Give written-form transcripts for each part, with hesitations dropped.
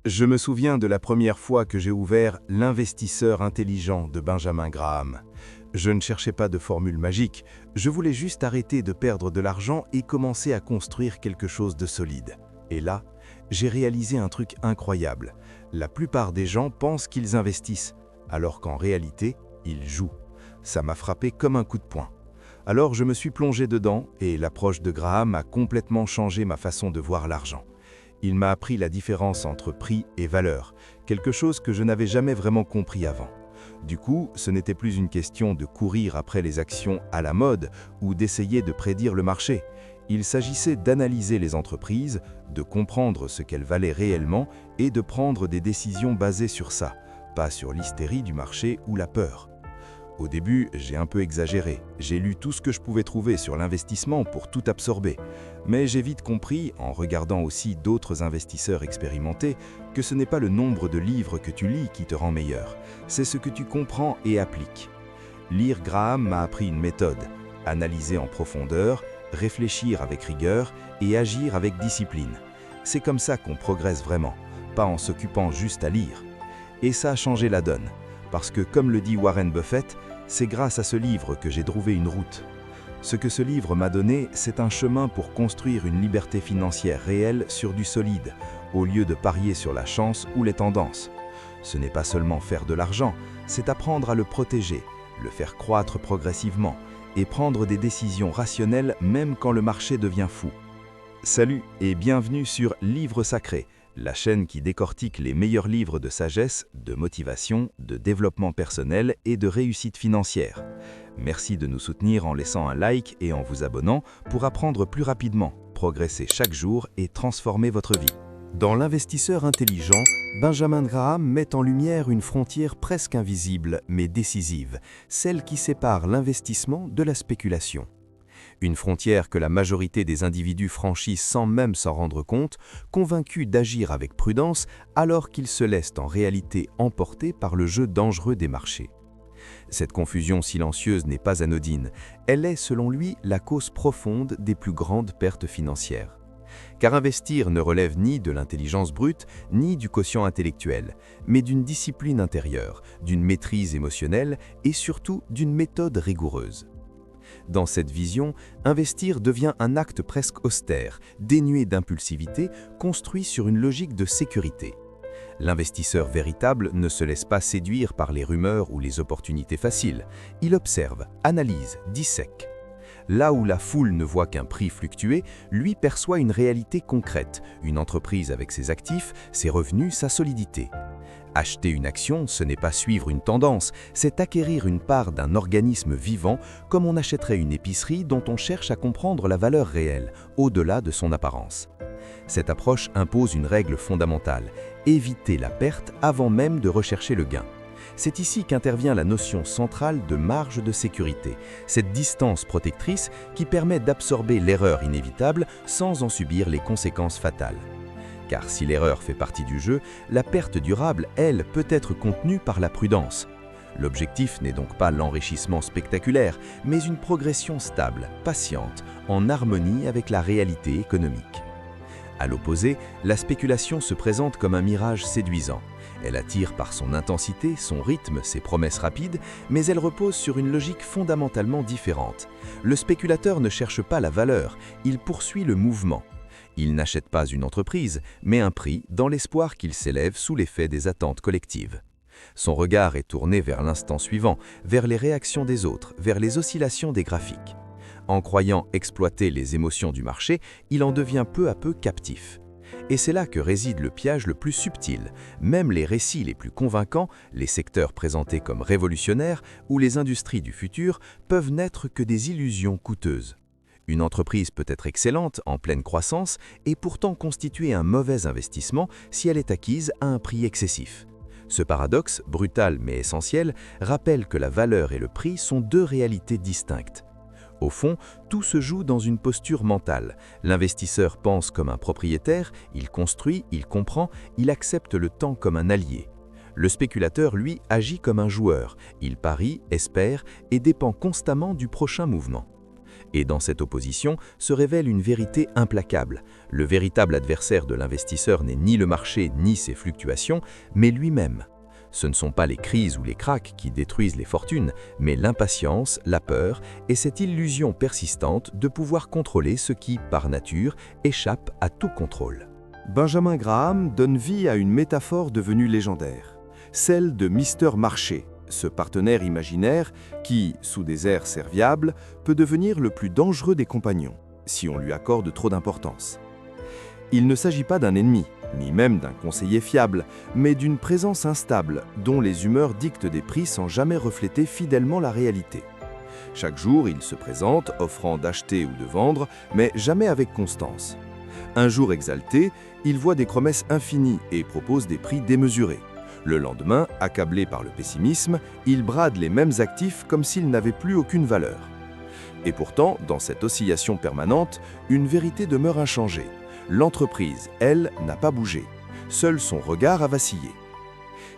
Je me souviens de la première fois que j'ai ouvert L'investisseur intelligent de Benjamin Graham. Je ne cherchais pas de formule magique, je voulais juste arrêter de perdre de l'argent et commencer à construire quelque chose de solide. Et là, j'ai réalisé un truc incroyable. La plupart des gens pensent qu'ils investissent, alors qu'en réalité, ils jouent. Ça m'a frappé comme un coup de poing. Alors je me suis plongé dedans et l'approche de Graham a complètement changé ma façon de voir l'argent. Il m'a appris la différence entre prix et valeur, quelque chose que je n'avais jamais vraiment compris avant. Du coup, ce n'était plus une question de courir après les actions à la mode ou d'essayer de prédire le marché. Il s'agissait d'analyser les entreprises, de comprendre ce qu'elles valaient réellement et de prendre des décisions basées sur ça, pas sur l'hystérie du marché ou la peur. Au début, j'ai un peu exagéré. J'ai lu tout ce que je pouvais trouver sur l'investissement pour tout absorber. Mais j'ai vite compris, en regardant aussi d'autres investisseurs expérimentés, que ce n'est pas le nombre de livres que tu lis qui te rend meilleur. C'est ce que tu comprends et appliques. Lire Graham m'a appris une méthode. Analyser en profondeur, réfléchir avec rigueur et agir avec discipline. C'est comme ça qu'on progresse vraiment, pas en s'occupant juste à lire. Et ça a changé la donne. Parce que, comme le dit Warren Buffett, c'est grâce à ce livre que j'ai trouvé une route. Ce que ce livre m'a donné, c'est un chemin pour construire une liberté financière réelle sur du solide, au lieu de parier sur la chance ou les tendances. Ce n'est pas seulement faire de l'argent, c'est apprendre à le protéger, le faire croître progressivement et prendre des décisions rationnelles même quand le marché devient fou. Salut et bienvenue sur Livre Sacré, la chaîne qui décortique les meilleurs livres de sagesse, de motivation, de développement personnel et de réussite financière. Merci de nous soutenir en laissant un like et en vous abonnant pour apprendre plus rapidement, progresser chaque jour et transformer votre vie. Dans L'investisseur intelligent, Benjamin Graham met en lumière une frontière presque invisible mais décisive, celle qui sépare l'investissement de la spéculation. Une frontière que la majorité des individus franchissent sans même s'en rendre compte, convaincus d'agir avec prudence alors qu'ils se laissent en réalité emporter par le jeu dangereux des marchés. Cette confusion silencieuse n'est pas anodine, elle est selon lui la cause profonde des plus grandes pertes financières. Car investir ne relève ni de l'intelligence brute, ni du quotient intellectuel, mais d'une discipline intérieure, d'une maîtrise émotionnelle et surtout d'une méthode rigoureuse. Dans cette vision, investir devient un acte presque austère, dénué d'impulsivité, construit sur une logique de sécurité. L'investisseur véritable ne se laisse pas séduire par les rumeurs ou les opportunités faciles. Il observe, analyse, dissèque. Là où la foule ne voit qu'un prix fluctuer, lui perçoit une réalité concrète, une entreprise avec ses actifs, ses revenus, sa solidité. Acheter une action, ce n'est pas suivre une tendance, c'est acquérir une part d'un organisme vivant comme on achèterait une épicerie dont on cherche à comprendre la valeur réelle, au-delà de son apparence. Cette approche impose une règle fondamentale, éviter la perte avant même de rechercher le gain. C'est ici qu'intervient la notion centrale de marge de sécurité, cette distance protectrice qui permet d'absorber l'erreur inévitable sans en subir les conséquences fatales. Car si l'erreur fait partie du jeu, la perte durable, elle, peut être contenue par la prudence. L'objectif n'est donc pas l'enrichissement spectaculaire, mais une progression stable, patiente, en harmonie avec la réalité économique. À l'opposé, la spéculation se présente comme un mirage séduisant. Elle attire par son intensité, son rythme, ses promesses rapides, mais elle repose sur une logique fondamentalement différente. Le spéculateur ne cherche pas la valeur, il poursuit le mouvement. Il n'achète pas une entreprise, mais un prix dans l'espoir qu'il s'élève sous l'effet des attentes collectives. Son regard est tourné vers l'instant suivant, vers les réactions des autres, vers les oscillations des graphiques. En croyant exploiter les émotions du marché, il en devient peu à peu captif. Et c'est là que réside le piège le plus subtil. Même les récits les plus convaincants, les secteurs présentés comme révolutionnaires ou les industries du futur peuvent n'être que des illusions coûteuses. Une entreprise peut être excellente, en pleine croissance, et pourtant constituer un mauvais investissement si elle est acquise à un prix excessif. Ce paradoxe, brutal mais essentiel, rappelle que la valeur et le prix sont deux réalités distinctes. Au fond, tout se joue dans une posture mentale. L'investisseur pense comme un propriétaire, il construit, il comprend, il accepte le temps comme un allié. Le spéculateur, lui, agit comme un joueur. Il parie, espère et dépend constamment du prochain mouvement. Et dans cette opposition se révèle une vérité implacable. Le véritable adversaire de l'investisseur n'est ni le marché ni ses fluctuations, mais lui-même. Ce ne sont pas les crises ou les krachs qui détruisent les fortunes, mais l'impatience, la peur et cette illusion persistante de pouvoir contrôler ce qui, par nature, échappe à tout contrôle. Benjamin Graham donne vie à une métaphore devenue légendaire, celle de Mister Marché, ce partenaire imaginaire qui, sous des airs serviables, peut devenir le plus dangereux des compagnons, si on lui accorde trop d'importance. Il ne s'agit pas d'un ennemi, ni même d'un conseiller fiable, mais d'une présence instable dont les humeurs dictent des prix sans jamais refléter fidèlement la réalité. Chaque jour, il se présente, offrant d'acheter ou de vendre, mais jamais avec constance. Un jour exalté, il voit des promesses infinies et propose des prix démesurés. Le lendemain, accablé par le pessimisme, il brade les mêmes actifs comme s'ils n'avaient plus aucune valeur. Et pourtant, dans cette oscillation permanente, une vérité demeure inchangée. L'entreprise, elle, n'a pas bougé. Seul son regard a vacillé.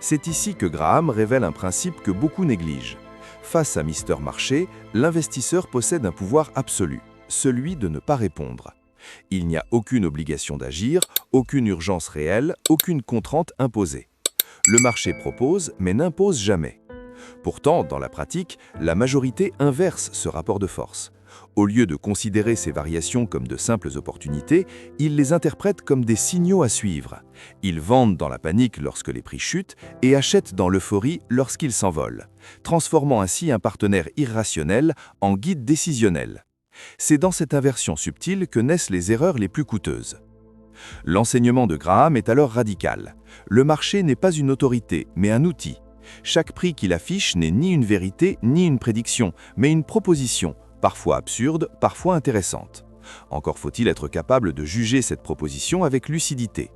C'est ici que Graham révèle un principe que beaucoup négligent. Face à Mister Marché, l'investisseur possède un pouvoir absolu, celui de ne pas répondre. Il n'y a aucune obligation d'agir, aucune urgence réelle, aucune contrainte imposée. Le marché propose, mais n'impose jamais. Pourtant, dans la pratique, la majorité inverse ce rapport de force. Au lieu de considérer ces variations comme de simples opportunités, ils les interprètent comme des signaux à suivre. Ils vendent dans la panique lorsque les prix chutent et achètent dans l'euphorie lorsqu'ils s'envolent, transformant ainsi un partenaire irrationnel en guide décisionnel. C'est dans cette inversion subtile que naissent les erreurs les plus coûteuses. L'enseignement de Graham est alors radical. Le marché n'est pas une autorité, mais un outil. Chaque prix qu'il affiche n'est ni une vérité ni une prédiction, mais une proposition, parfois absurde, parfois intéressante. Encore faut-il être capable de juger cette proposition avec lucidité.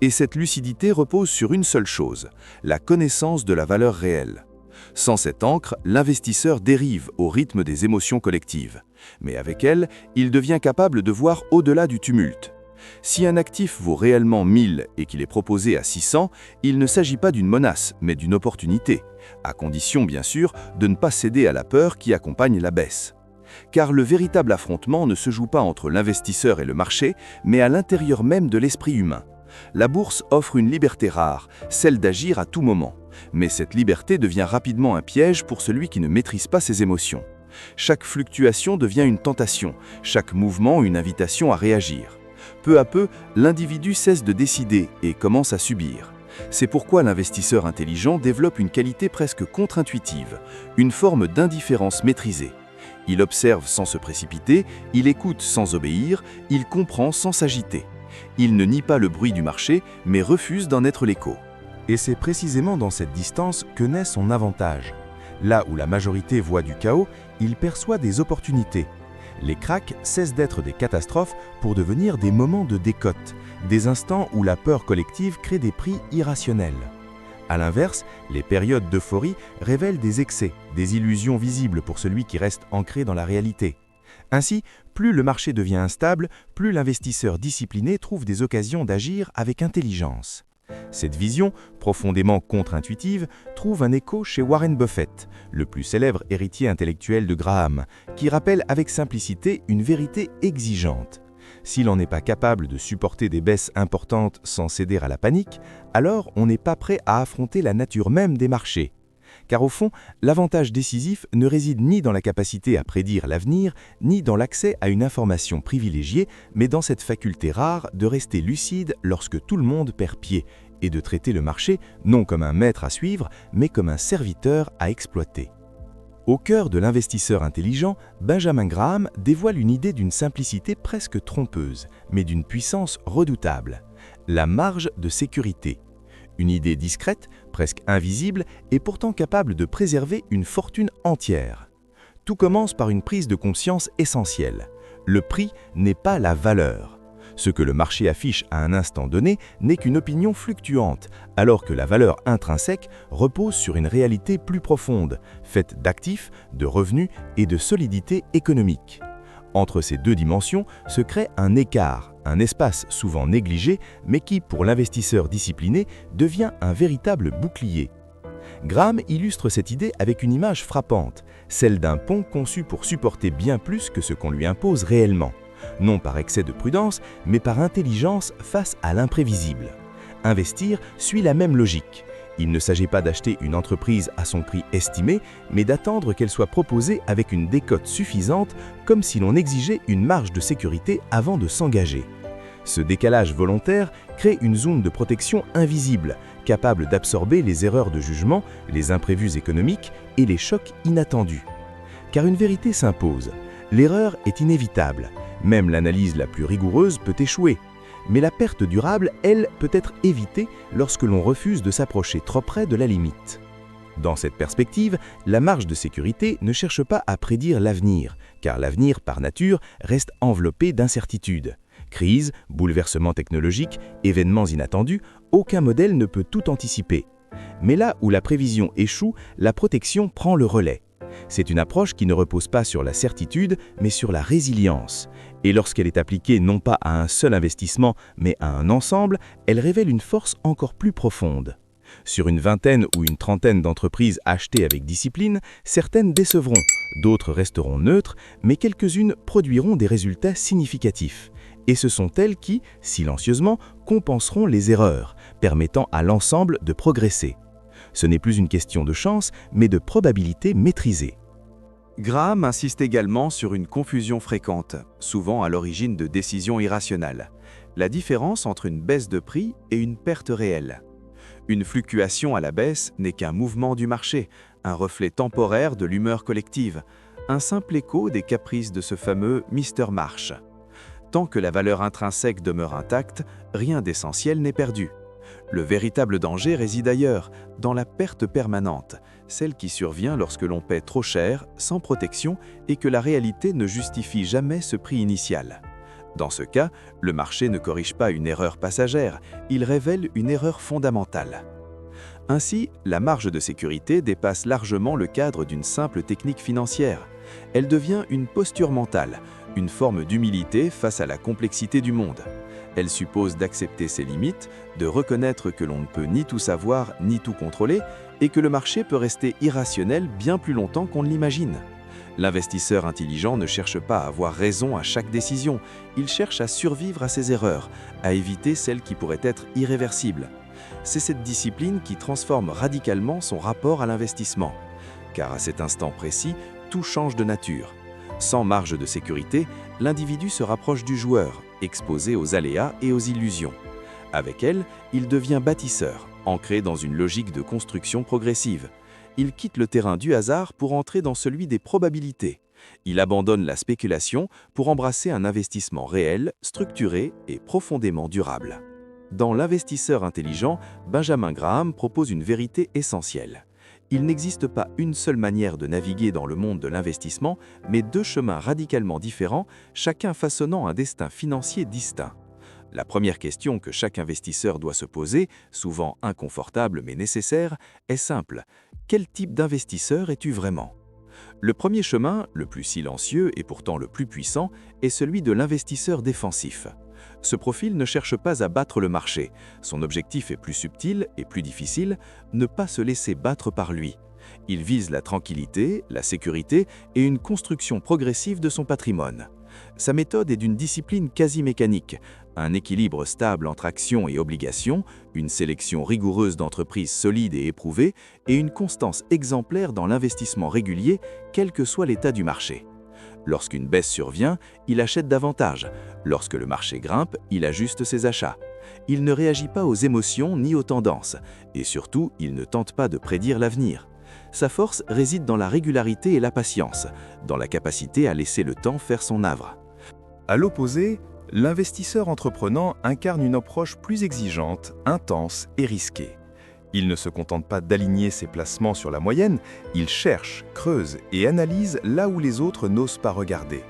Et cette lucidité repose sur une seule chose, la connaissance de la valeur réelle. Sans cette ancre, l'investisseur dérive au rythme des émotions collectives. Mais avec elle, il devient capable de voir au-delà du tumulte. Si un actif vaut réellement 1000 et qu'il est proposé à 600, il ne s'agit pas d'une menace, mais d'une opportunité, à condition bien sûr de ne pas céder à la peur qui accompagne la baisse. Car le véritable affrontement ne se joue pas entre l'investisseur et le marché, mais à l'intérieur même de l'esprit humain. La bourse offre une liberté rare, celle d'agir à tout moment. Mais cette liberté devient rapidement un piège pour celui qui ne maîtrise pas ses émotions. Chaque fluctuation devient une tentation, chaque mouvement une invitation à réagir. Peu à peu, l'individu cesse de décider et commence à subir. C'est pourquoi l'investisseur intelligent développe une qualité presque contre-intuitive, une forme d'indifférence maîtrisée. Il observe sans se précipiter, il écoute sans obéir, il comprend sans s'agiter. Il ne nie pas le bruit du marché, mais refuse d'en être l'écho. Et c'est précisément dans cette distance que naît son avantage. Là où la majorité voit du chaos, il perçoit des opportunités. Les krachs cessent d'être des catastrophes pour devenir des moments de décote, des instants où la peur collective crée des prix irrationnels. A l'inverse, les périodes d'euphorie révèlent des excès, des illusions visibles pour celui qui reste ancré dans la réalité. Ainsi, plus le marché devient instable, plus l'investisseur discipliné trouve des occasions d'agir avec intelligence. Cette vision, profondément contre-intuitive, trouve un écho chez Warren Buffett, le plus célèbre héritier intellectuel de Graham, qui rappelle avec simplicité une vérité exigeante. Si l'on n'est pas capable de supporter des baisses importantes sans céder à la panique, alors on n'est pas prêt à affronter la nature même des marchés. Car au fond, l'avantage décisif ne réside ni dans la capacité à prédire l'avenir, ni dans l'accès à une information privilégiée, mais dans cette faculté rare de rester lucide lorsque tout le monde perd pied, et de traiter le marché non comme un maître à suivre, mais comme un serviteur à exploiter. Au cœur de l'investisseur intelligent, Benjamin Graham dévoile une idée d'une simplicité presque trompeuse, mais d'une puissance redoutable, la marge de sécurité. Une idée discrète, presque invisible, et pourtant capable de préserver une fortune entière. Tout commence par une prise de conscience essentielle. Le prix n'est pas la valeur. Ce que le marché affiche à un instant donné n'est qu'une opinion fluctuante, alors que la valeur intrinsèque repose sur une réalité plus profonde, faite d'actifs, de revenus et de solidité économique. Entre ces deux dimensions se crée un écart, un espace souvent négligé, mais qui, pour l'investisseur discipliné, devient un véritable bouclier. Graham illustre cette idée avec une image frappante, celle d'un pont conçu pour supporter bien plus que ce qu'on lui impose réellement, non par excès de prudence, mais par intelligence face à l'imprévisible. Investir suit la même logique. Il ne s'agit pas d'acheter une entreprise à son prix estimé, mais d'attendre qu'elle soit proposée avec une décote suffisante, comme si l'on exigeait une marge de sécurité avant de s'engager. Ce décalage volontaire crée une zone de protection invisible, capable d'absorber les erreurs de jugement, les imprévus économiques et les chocs inattendus. Car une vérité s'impose, l'erreur est inévitable, même l'analyse la plus rigoureuse peut échouer. Mais la perte durable, elle, peut être évitée lorsque l'on refuse de s'approcher trop près de la limite. Dans cette perspective, la marge de sécurité ne cherche pas à prédire l'avenir, car l'avenir, par nature, reste enveloppé d'incertitudes. Crise, bouleversements technologiques, événements inattendus, aucun modèle ne peut tout anticiper. Mais là où la prévision échoue, la protection prend le relais. C'est une approche qui ne repose pas sur la certitude, mais sur la résilience. Et lorsqu'elle est appliquée non pas à un seul investissement, mais à un ensemble, elle révèle une force encore plus profonde. Sur une vingtaine ou une trentaine d'entreprises achetées avec discipline, certaines décevront, d'autres resteront neutres, mais quelques-unes produiront des résultats significatifs. Et ce sont elles qui, silencieusement, compenseront les erreurs, permettant à l'ensemble de progresser. Ce n'est plus une question de chance, mais de probabilité maîtrisée. Graham insiste également sur une confusion fréquente, souvent à l'origine de décisions irrationnelles. La différence entre une baisse de prix et une perte réelle. Une fluctuation à la baisse n'est qu'un mouvement du marché, un reflet temporaire de l'humeur collective, un simple écho des caprices de ce fameux Mr. Marsh. Tant que la valeur intrinsèque demeure intacte, rien d'essentiel n'est perdu. Le véritable danger réside ailleurs, dans la perte permanente, celle qui survient lorsque l'on paie trop cher, sans protection, et que la réalité ne justifie jamais ce prix initial. Dans ce cas, le marché ne corrige pas une erreur passagère, il révèle une erreur fondamentale. Ainsi, la marge de sécurité dépasse largement le cadre d'une simple technique financière. Elle devient une posture mentale, une forme d'humilité face à la complexité du monde. Elle suppose d'accepter ses limites, de reconnaître que l'on ne peut ni tout savoir ni tout contrôler et que le marché peut rester irrationnel bien plus longtemps qu'on ne l'imagine. L'investisseur intelligent ne cherche pas à avoir raison à chaque décision, il cherche à survivre à ses erreurs, à éviter celles qui pourraient être irréversibles. C'est cette discipline qui transforme radicalement son rapport à l'investissement. Car à cet instant précis, tout change de nature. Sans marge de sécurité, l'individu se rapproche du joueur, exposé aux aléas et aux illusions. Avec elle, il devient bâtisseur, ancré dans une logique de construction progressive. Il quitte le terrain du hasard pour entrer dans celui des probabilités. Il abandonne la spéculation pour embrasser un investissement réel, structuré et profondément durable. Dans L'investisseur intelligent, Benjamin Graham propose une vérité essentielle. Il n'existe pas une seule manière de naviguer dans le monde de l'investissement, mais deux chemins radicalement différents, chacun façonnant un destin financier distinct. La première question que chaque investisseur doit se poser, souvent inconfortable mais nécessaire, est simple. Quel type d'investisseur es-tu vraiment ? Le premier chemin, le plus silencieux et pourtant le plus puissant, est celui de l'investisseur défensif. Ce profil ne cherche pas à battre le marché. Son objectif est plus subtil et plus difficile, ne pas se laisser battre par lui. Il vise la tranquillité, la sécurité et une construction progressive de son patrimoine. Sa méthode est d'une discipline quasi mécanique, un équilibre stable entre actions et obligations, une sélection rigoureuse d'entreprises solides et éprouvées et une constance exemplaire dans l'investissement régulier, quel que soit l'état du marché. Lorsqu'une baisse survient, il achète davantage. Lorsque le marché grimpe, il ajuste ses achats. Il ne réagit pas aux émotions ni aux tendances. Et surtout, il ne tente pas de prédire l'avenir. Sa force réside dans la régularité et la patience, dans la capacité à laisser le temps faire son œuvre. À l'opposé, l'investisseur entreprenant incarne une approche plus exigeante, intense et risquée. Il ne se contente pas d'aligner ses placements sur la moyenne, il cherche, creuse et analyse là où les autres n'osent pas regarder.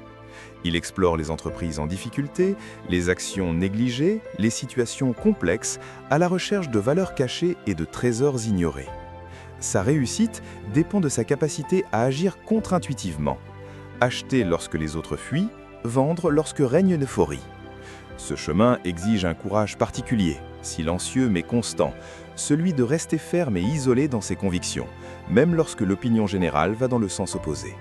Il explore les entreprises en difficulté, les actions négligées, les situations complexes, à la recherche de valeurs cachées et de trésors ignorés. Sa réussite dépend de sa capacité à agir contre-intuitivement. Acheter lorsque les autres fuient, vendre lorsque règne l'euphorie. Ce chemin exige un courage particulier. silencieux mais constant, celui de rester ferme et isolé dans ses convictions, même lorsque l'opinion générale va dans le sens opposé.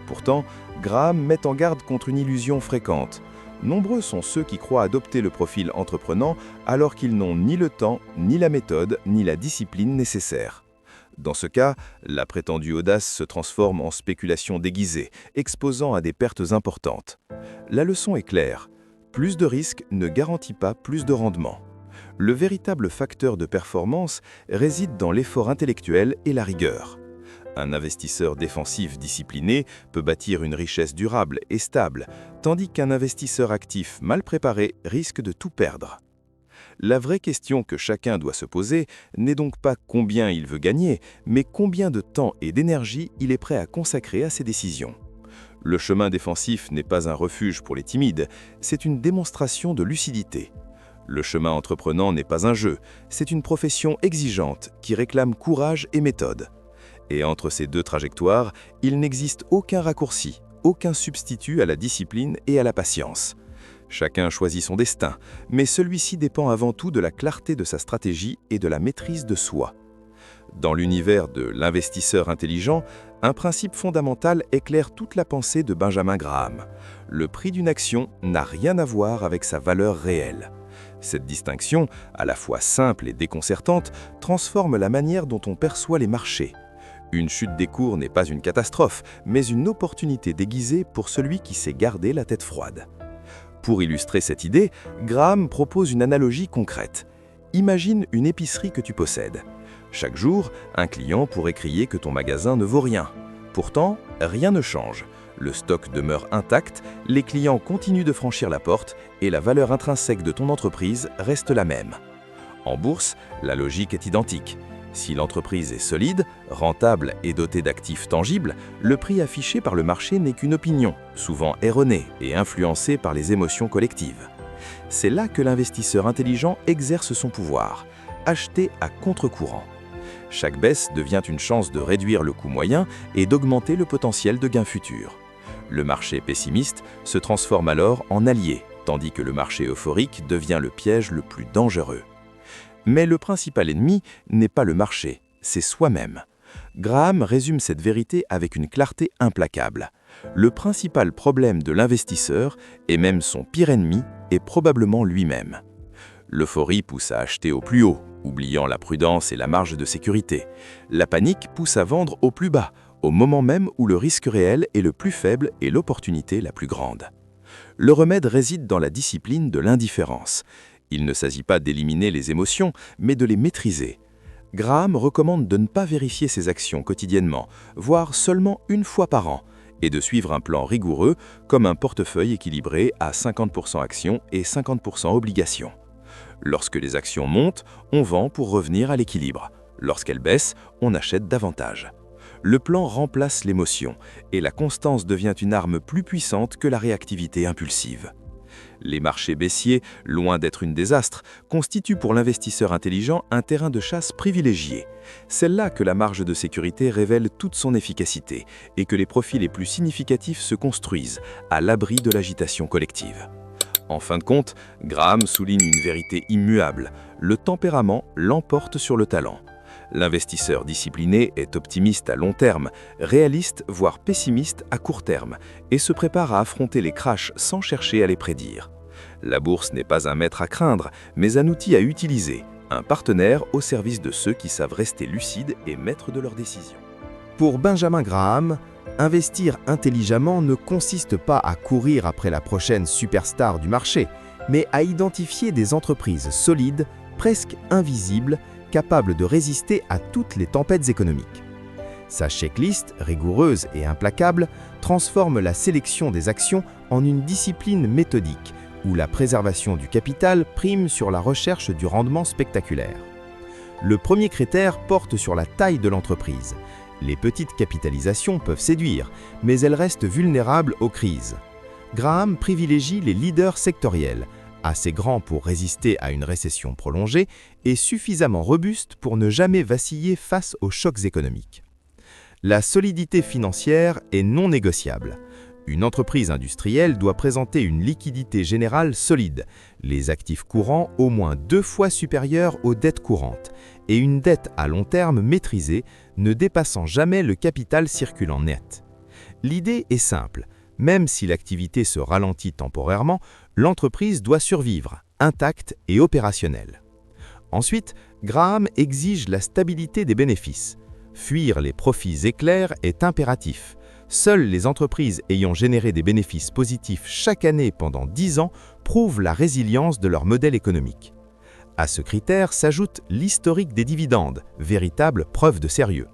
Pourtant, Graham met en garde contre une illusion fréquente. Nombreux sont ceux qui croient adopter le profil entreprenant alors qu'ils n'ont ni le temps, ni la méthode, ni la discipline nécessaire. Dans ce cas, la prétendue audace se transforme en spéculation déguisée, exposant à des pertes importantes. La leçon est claire. Plus de risques ne garantit pas plus de rendement. Le véritable facteur de performance réside dans l'effort intellectuel et la rigueur. Un investisseur défensif discipliné peut bâtir une richesse durable et stable, tandis qu'un investisseur actif mal préparé risque de tout perdre. La vraie question que chacun doit se poser n'est donc pas combien il veut gagner, mais combien de temps et d'énergie il est prêt à consacrer à ses décisions. Le chemin défensif n'est pas un refuge pour les timides, c'est une démonstration de lucidité. Le chemin entreprenant n'est pas un jeu, c'est une profession exigeante qui réclame courage et méthode. Et entre ces deux trajectoires, il n'existe aucun raccourci, aucun substitut à la discipline et à la patience. Chacun choisit son destin, mais celui-ci dépend avant tout de la clarté de sa stratégie et de la maîtrise de soi. Dans l'univers de l'investisseur intelligent, un principe fondamental éclaire toute la pensée de Benjamin Graham. Le prix d'une action n'a rien à voir avec sa valeur réelle. Cette distinction, à la fois simple et déconcertante, transforme la manière dont on perçoit les marchés. Une chute des cours n'est pas une catastrophe, mais une opportunité déguisée pour celui qui sait garder la tête froide. Pour illustrer cette idée, Graham propose une analogie concrète. Imagine une épicerie que tu possèdes. Chaque jour, un client pourrait crier que ton magasin ne vaut rien. Pourtant, rien ne change. Le stock demeure intact, les clients continuent de franchir la porte et la valeur intrinsèque de ton entreprise reste la même. En bourse, la logique est identique. Si l'entreprise est solide, rentable et dotée d'actifs tangibles, le prix affiché par le marché n'est qu'une opinion, souvent erronée et influencée par les émotions collectives. C'est là que l'investisseur intelligent exerce son pouvoir, acheter à contre-courant. Chaque baisse devient une chance de réduire le coût moyen et d'augmenter le potentiel de gain futur. Le marché pessimiste se transforme alors en allié, tandis que le marché euphorique devient le piège le plus dangereux. Mais le principal ennemi n'est pas le marché, c'est soi-même. Graham résume cette vérité avec une clarté implacable. Le principal problème de l'investisseur, et même son pire ennemi, est probablement lui-même. L'euphorie pousse à acheter au plus haut, oubliant la prudence et la marge de sécurité. La panique pousse à vendre au plus bas, au moment même où le risque réel est le plus faible et l'opportunité la plus grande. Le remède réside dans la discipline de l'indifférence. Il ne s'agit pas d'éliminer les émotions, mais de les maîtriser. Graham recommande de ne pas vérifier ses actions quotidiennement, voire seulement une fois par an, et de suivre un plan rigoureux comme un portefeuille équilibré à 50% actions et 50% obligations. Lorsque les actions montent, on vend pour revenir à l'équilibre. Lorsqu'elles baissent, on achète davantage. Le plan remplace l'émotion, et la constance devient une arme plus puissante que la réactivité impulsive. Les marchés baissiers, loin d'être une désastre, constituent pour l'investisseur intelligent un terrain de chasse privilégié. C'est là que la marge de sécurité révèle toute son efficacité et que les profits les plus significatifs se construisent, à l'abri de l'agitation collective. En fin de compte, Graham souligne une vérité immuable. Le tempérament l'emporte sur le talent. L'investisseur discipliné est optimiste à long terme, réaliste voire pessimiste à court terme, et se prépare à affronter les crashs sans chercher à les prédire. La bourse n'est pas un maître à craindre, mais un outil à utiliser, un partenaire au service de ceux qui savent rester lucides et maîtres de leurs décisions. Pour Benjamin Graham, investir intelligemment ne consiste pas à courir après la prochaine superstar du marché, mais à identifier des entreprises solides, presque invisibles, capables de résister à toutes les tempêtes économiques. Sa checklist, rigoureuse et implacable, transforme la sélection des actions en une discipline méthodique, où la préservation du capital prime sur la recherche du rendement spectaculaire. Le premier critère porte sur la taille de l'entreprise. Les petites capitalisations peuvent séduire, mais elles restent vulnérables aux crises. Graham privilégie les leaders sectoriels, assez grands pour résister à une récession prolongée et suffisamment robustes pour ne jamais vaciller face aux chocs économiques. La solidité financière est non négociable. Une entreprise industrielle doit présenter une liquidité générale solide, les actifs courants au moins 2 fois supérieurs aux dettes courantes, et une dette à long terme maîtrisée, ne dépassant jamais le capital circulant net. L'idée est simple, même si l'activité se ralentit temporairement, l'entreprise doit survivre, intacte et opérationnelle. Ensuite, Graham exige la stabilité des bénéfices. Fuir les profits éclairs est impératif. Seules les entreprises ayant généré des bénéfices positifs chaque année pendant 10 ans prouvent la résilience de leur modèle économique. À ce critère s'ajoute l'historique des dividendes, véritable preuve de sérieux.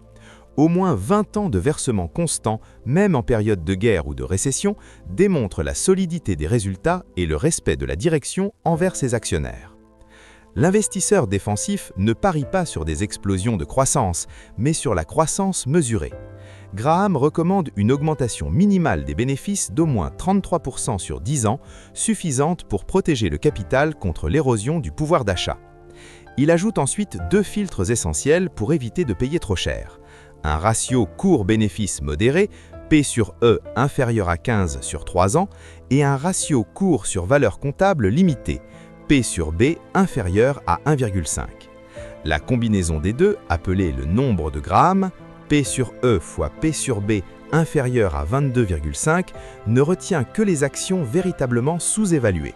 Au moins 20 ans de versement constant, même en période de guerre ou de récession, démontrent la solidité des résultats et le respect de la direction envers ses actionnaires. L'investisseur défensif ne parie pas sur des explosions de croissance, mais sur la croissance mesurée. Graham recommande une augmentation minimale des bénéfices d'au moins 33% sur 10 ans, suffisante pour protéger le capital contre l'érosion du pouvoir d'achat. Il ajoute ensuite 2 filtres essentiels pour éviter de payer trop cher. Un ratio cours-bénéfice modéré, P sur E inférieur à 15 sur 3 ans, et un ratio cours sur valeur comptable limité, P sur B inférieur à 1,5. La combinaison des deux, appelée le nombre de Graham, P sur E fois P sur B inférieur à 22,5, ne retient que les actions véritablement sous-évaluées.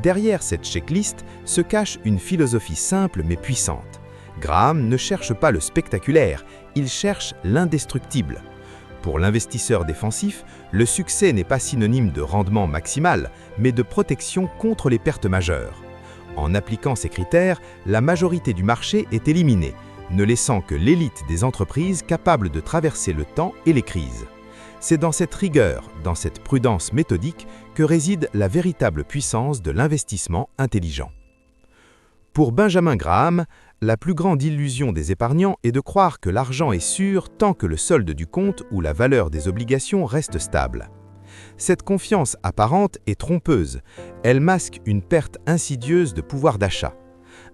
Derrière cette checklist se cache une philosophie simple mais puissante. Graham ne cherche pas le spectaculaire, il cherche l'indestructible. Pour l'investisseur défensif, le succès n'est pas synonyme de rendement maximal, mais de protection contre les pertes majeures. En appliquant ces critères, la majorité du marché est éliminée, ne laissant que l'élite des entreprises capables de traverser le temps et les crises. C'est dans cette rigueur, dans cette prudence méthodique, que réside la véritable puissance de l'investissement intelligent. Pour Benjamin Graham, la plus grande illusion des épargnants est de croire que l'argent est sûr tant que le solde du compte ou la valeur des obligations reste stable. Cette confiance apparente est trompeuse, elle masque une perte insidieuse de pouvoir d'achat.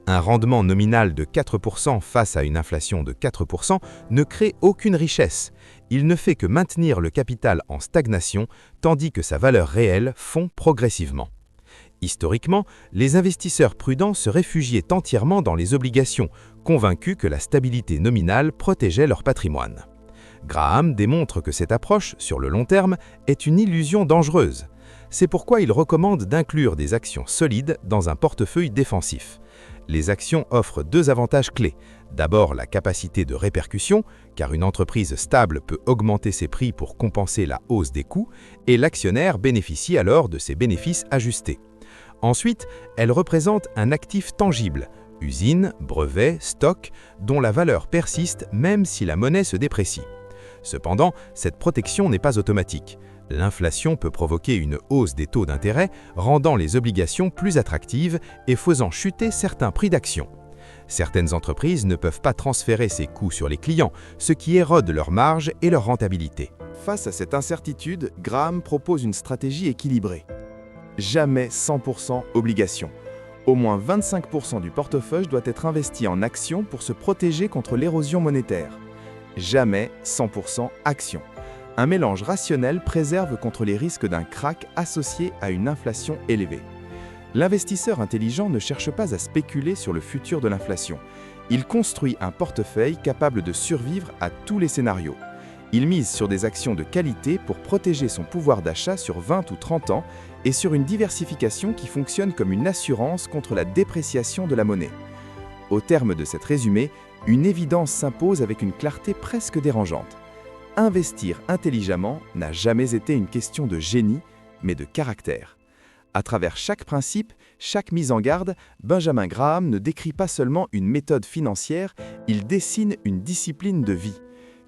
Un rendement nominal de 4% face à une inflation de 4% ne crée aucune richesse. Il ne fait que maintenir le capital en stagnation, tandis que sa valeur réelle fond progressivement. Historiquement, les investisseurs prudents se réfugiaient entièrement dans les obligations, convaincus que la stabilité nominale protégeait leur patrimoine. Graham démontre que cette approche, sur le long terme, est une illusion dangereuse. C'est pourquoi il recommande d'inclure des actions solides dans un portefeuille défensif. Les actions offrent 2 avantages clés. D'abord, la capacité de répercussion, car une entreprise stable peut augmenter ses prix pour compenser la hausse des coûts, et l'actionnaire bénéficie alors de ses bénéfices ajustés. Ensuite, elles représentent un actif tangible, usine, brevet, stock, dont la valeur persiste même si la monnaie se déprécie. Cependant, cette protection n'est pas automatique. L'inflation peut provoquer une hausse des taux d'intérêt, rendant les obligations plus attractives et faisant chuter certains prix d'action. Certaines entreprises ne peuvent pas transférer ces coûts sur les clients, ce qui érode leurs marges et leur rentabilité. Face à cette incertitude, Graham propose une stratégie équilibrée. Jamais 100% obligations. Au moins 25% du portefeuille doit être investi en actions pour se protéger contre l'érosion monétaire. Jamais 100% actions. Un mélange rationnel préserve contre les risques d'un krach associé à une inflation élevée. L'investisseur intelligent ne cherche pas à spéculer sur le futur de l'inflation. Il construit un portefeuille capable de survivre à tous les scénarios. Il mise sur des actions de qualité pour protéger son pouvoir d'achat sur 20 ou 30 ans et sur une diversification qui fonctionne comme une assurance contre la dépréciation de la monnaie. Au terme de cet résumé, une évidence s'impose avec une clarté presque dérangeante. Investir intelligemment n'a jamais été une question de génie, mais de caractère. À travers chaque principe, chaque mise en garde, Benjamin Graham ne décrit pas seulement une méthode financière, il dessine une discipline de vie.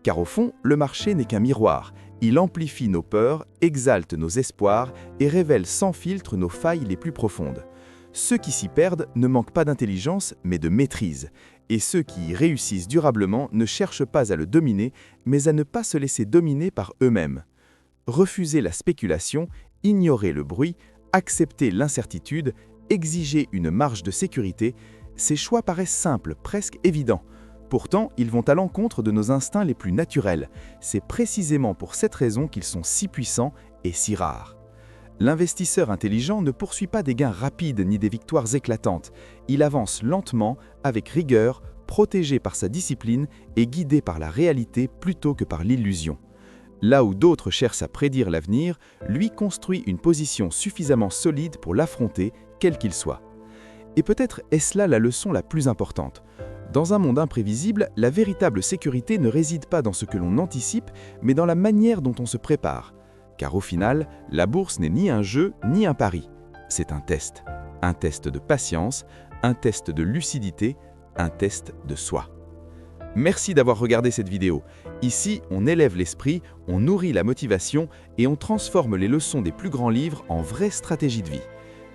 Car au fond, le marché n'est qu'un miroir. Il amplifie nos peurs, exalte nos espoirs et révèle sans filtre nos failles les plus profondes. Ceux qui s'y perdent ne manquent pas d'intelligence, mais de maîtrise. Et ceux qui y réussissent durablement ne cherchent pas à le dominer, mais à ne pas se laisser dominer par eux-mêmes. Refuser la spéculation, ignorer le bruit, accepter l'incertitude, exiger une marge de sécurité, ces choix paraissent simples, presque évidents. Pourtant, ils vont à l'encontre de nos instincts les plus naturels. C'est précisément pour cette raison qu'ils sont si puissants est si rare. L'investisseur intelligent ne poursuit pas des gains rapides ni des victoires éclatantes. Il avance lentement, avec rigueur, protégé par sa discipline et guidé par la réalité plutôt que par l'illusion. Là où d'autres cherchent à prédire l'avenir, lui construit une position suffisamment solide pour l'affronter, quel qu'il soit. Et peut-être est-ce là la leçon la plus importante. Dans un monde imprévisible, la véritable sécurité ne réside pas dans ce que l'on anticipe, mais dans la manière dont on se prépare. Car au final, la bourse n'est ni un jeu, ni un pari. C'est un test. Un test de patience, un test de lucidité, un test de soi. Merci d'avoir regardé cette vidéo. Ici, on élève l'esprit, on nourrit la motivation et on transforme les leçons des plus grands livres en vraies stratégies de vie.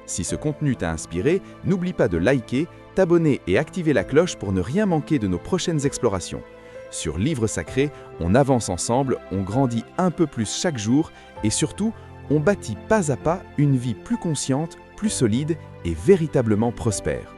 Si ce contenu t'a inspiré, n'oublie pas de liker, t'abonner et activer la cloche pour ne rien manquer de nos prochaines explorations. Sur Livres Sacrés, on avance ensemble, on grandit un peu plus chaque jour et surtout, on bâtit pas à pas une vie plus consciente, plus solide et véritablement prospère.